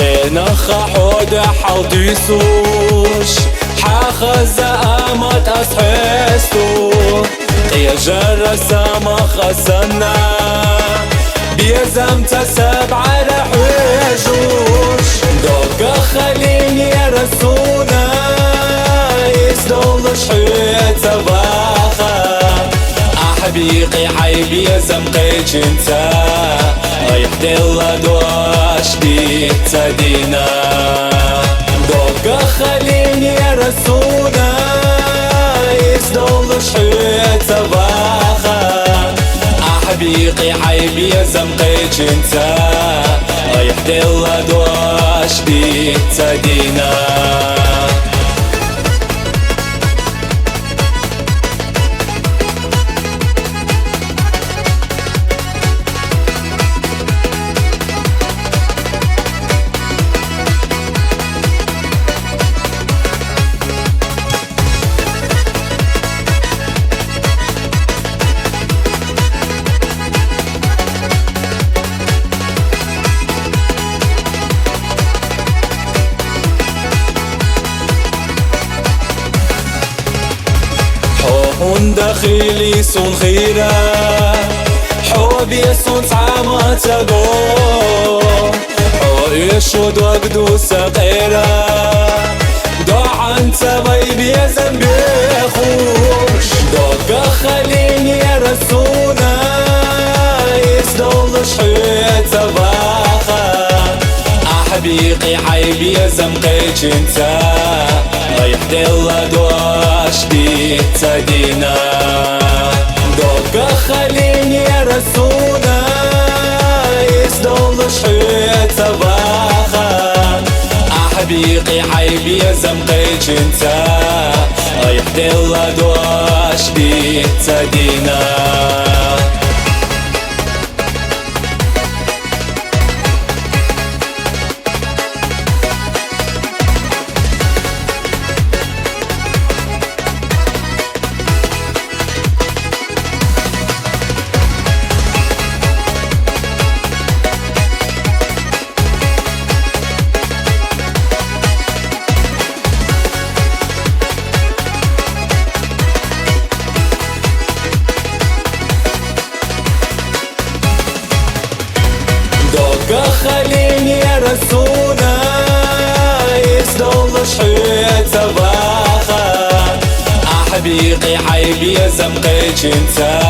غينا خحود حوتيسوش حاخز أمات أصحيستو يا جرس ما خسنا بيزم تسب على حجوش دوق خليني يا رسونا يسدول شحيت باخا أحبيقي حيبي يزم قيج انتا يحدي الله دواش بيت تدينا دوق خليني يا رسونا يسدول شحيت باخا أحبيقي حيبي يزم قيج انتا يحدي الله دواش بيت تدينا داخلي سون خيرا حوبي سون تعامى تقو يشود وقدو سقيرا دع انت غيبي يا زنبي خوش دوق خليني يا رسونا يسدول شحيت باخا أحبيقي حيبي يا زنقيج انتا يحدي الله دواش بيت تدينا دوق خليني يا رسونا يسدول شحيت باخا أحبيقي حيبي يا زنقيج انتا يحدي الله دواش بيت تدينا خليني يا رسونا يسدول شحيت باخا أحبيقي حيبي يا زنقيج انتا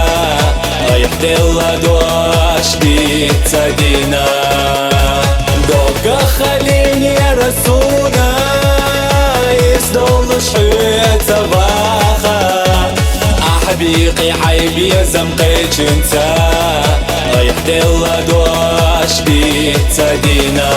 يحدي الله دواش بيت تدينا دوق خليني يا رسونا يسدول شحيت باخا أحبيقي حيبي يا زنقيج انتا يحدي الله دواش بيت تدينا